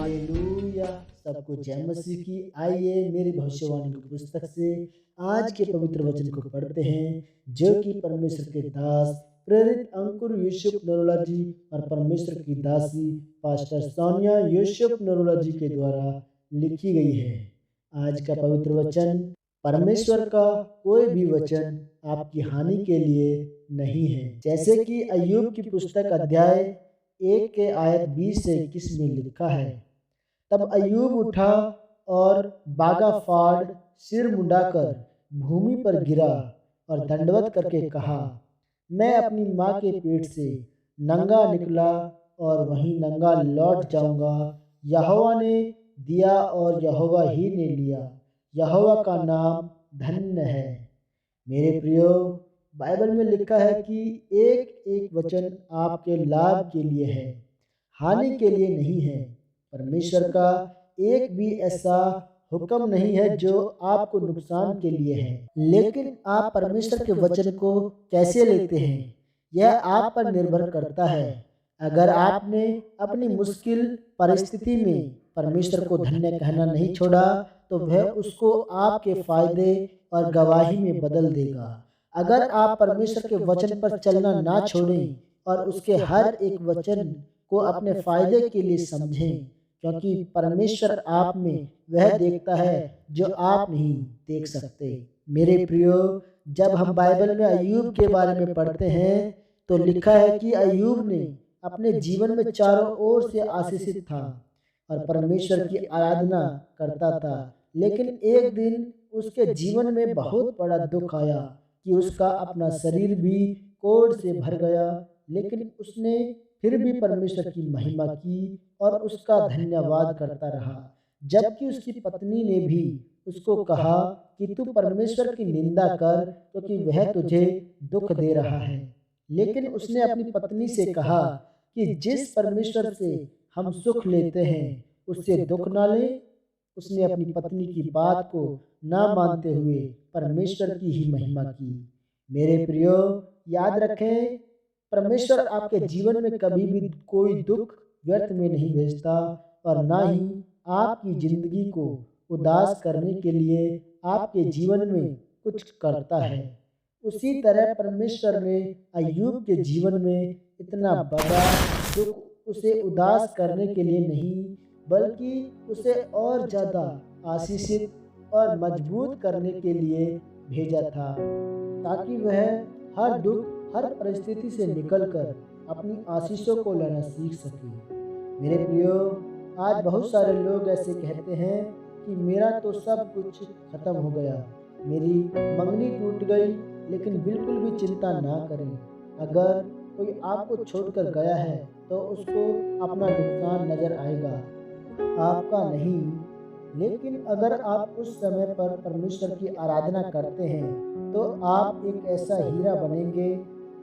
Hallelujah. सबको जय मसीह की। आइए मेरी भविष्यवाणी की पुस्तक से आज के पवित्र वचन को पढ़ते हैं, जो कि परमेश्वर के दास प्रेरित अंकुर यूसुफ नरोला जी और परमेश्वर की दासी पास्टर सोनिया यूसुफ नरोला जी के द्वारा लिखी गई है। आज का पवित्र वचन, परमेश्वर का कोई भी वचन आपकी हानि के लिए नहीं है। जैसे कि अय्यूब की पुस्तक अध्याय 1 के आयत 20 से 21 में लिखा है, तब अय्यूब उठा और बागा फाड़ सिर मुंडाकर भूमि पर गिरा और दंडवत करके कहा, मैं अपनी माँ के पेट से नंगा निकला और वहीं नंगा लौट जाऊंगा। यहोवा ने दिया और यहोवा ही ने लिया, यहोवा का नाम धन्य है। मेरे प्रियो, बाइबल में लिखा है कि एक एक वचन आपके लाभ के लिए है, हानि के लिए नहीं है। परमेश्वर का एक भी ऐसा हुक्म नहीं है जो आपको नुकसान के लिए है। लेकिन आप परमेश्वर के वचन को कैसे लेते हैं, यह आप पर निर्भर करता है। अगर आपने अपनी मुश्किल परिस्थिति में परमेश्वर को धन्य कहना नहीं छोड़ा, तो वह उसको आपके फायदे और गवाही में बदल देगा। अगर आप परमेश्वर के वचन पर चलना ना छोड़ें और उसके हर एक वचन को अपने फायदे के लिए समझें, क्योंकि परमेश्वर आप में वह देखता है जो आप नहीं देख सकते। मेरे प्रियो, जब हम बाइबल में अय्यूब के बारे में पढ़ते हैं तो लिखा है कि अय्यूब ने अपने जीवन में चारों ओर से आशीषित था और परमेश्वर की आराधना करता था। लेकिन एक दिन उसके जीवन में बहुत बड़ा दुख आया कि उसका अपना शरीर भी कोढ़ से भर गया। लेकिन उसने फिर भी परमेश्वर की महिमा की और उसका धन्यवाद करता रहा। जबकि उसकी पत्नी ने भी उसको कहा कि तू परमेश्वर की निंदा कर, क्योंकि वह तुझे दुख दे रहा है। लेकिन उसने अपनी पत्नी से कहा कि जिस परमेश्वर से हम सुख लेते हैं उससे दुख ना ले। उसने अपनी पत्नी की बात को ना मानते हुए परमेश्वर की ही महिमा की। मेरे प्रियो, याद रखें, परमेश्वर आपके जीवन में कभी भी कोई दुख व्यर्थ में नहीं भेजता और ना ही आपकी जिंदगी को उदास करने के लिए आपके जीवन में कुछ करता है। उसी तरह परमेश्वर ने अय्यूब के जीवन में इतना बड़ा दुख उसे उदास करने के लिए नहीं, बल्कि उसे और ज़्यादा आशीषित और मजबूत करने के लिए भेजा था, ताकि वह हर दुख, हर परिस्थिति से निकलकर अपनी आशीषों को लेना सीख सके। मेरे प्रियो, आज बहुत सारे लोग ऐसे कहते हैं कि मेरा तो सब कुछ खत्म हो गया, मेरी मंगनी टूट गई। लेकिन बिल्कुल भी चिंता ना करें। अगर कोई आपको छोड़कर गया है तो उसको अपना नुकसान नजर आएगा, आपका नहीं। लेकिन अगर आप उस समय पर परमेश्वर की आराधना करते हैं तो आप एक ऐसा हीरा बनेंगे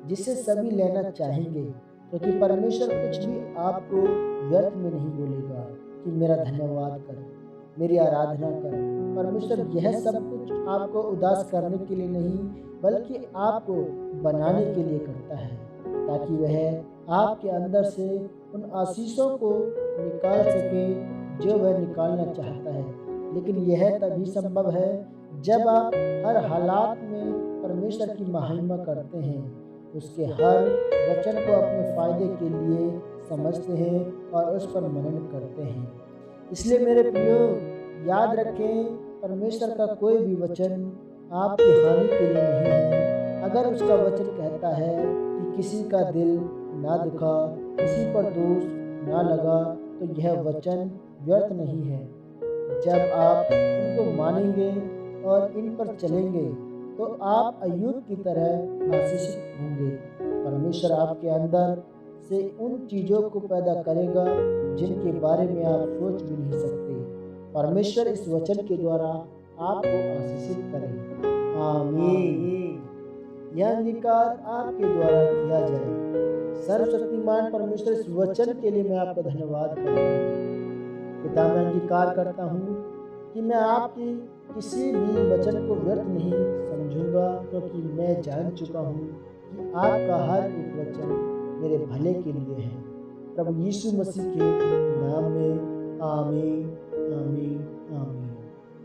जिसे सभी लेना चाहेंगे, क्योंकि परमेश्वर कुछ भी आपको व्यर्थ में नहीं बोलेगा कि मेरा धन्यवाद कर, मेरी आराधना कर। परमेश्वर यह सब कुछ आपको उदास करने के लिए नहीं, बल्कि आपको बनाने के लिए करता है, ताकि वह आपके अंदर से उन आशीषों को निकाल सके जो वह निकालना चाहता है। लेकिन यह तभी संभव है जब आप हर हालात में परमेश्वर की महिमा करते हैं, उसके हर वचन को अपने फायदे के लिए समझते हैं और उस पर मनन करते हैं। इसलिए मेरे प्रियो, याद रखें, परमेश्वर का कोई भी वचन आपकी हानि के लिए नहीं है। अगर उसका वचन कहता है कि किसी का दिल ना दुखा, किसी पर दोष ना लगा, तो यह वचन व्यर्थ नहीं है। जब आप उनको मानेंगे और इन पर चलेंगे तो आप अय्यूब की तरह आशीषित होंगे। परमेश्वर आपके अंदर से उन चीज़ों को पैदा करेगा जिनके बारे में आप सोच भी नहीं सकते। परमेश्वर इस वचन के द्वारा आपको आशीषित करे। आमीन। यह अंगीकार आपके द्वारा किया जाए। सर्वशक्तिमान परमेश्वर, इस वचन के लिए मैं आपका धन्यवाद करता हूँ। पिता, मैं अंगीकार करता हूँ कि मैं आपकी किसी भी वचन को व्यर्थ नहीं समझूंगा, क्योंकि मैं जान चुका हूँ कि आपका हर एक वचन मेरे भले के लिए है। प्रभु यीशु मसीह के नाम में आमीन, आमीन, आमीन।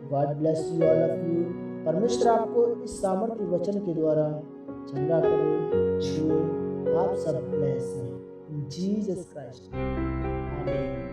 God bless you all of you. परमेश्वर आपको इस सामर्थ्य वचन के द्वारा चंगा करे, छुए। आप सब ब्लेस हैं इन जीसस क्राइस्ट। आमीन।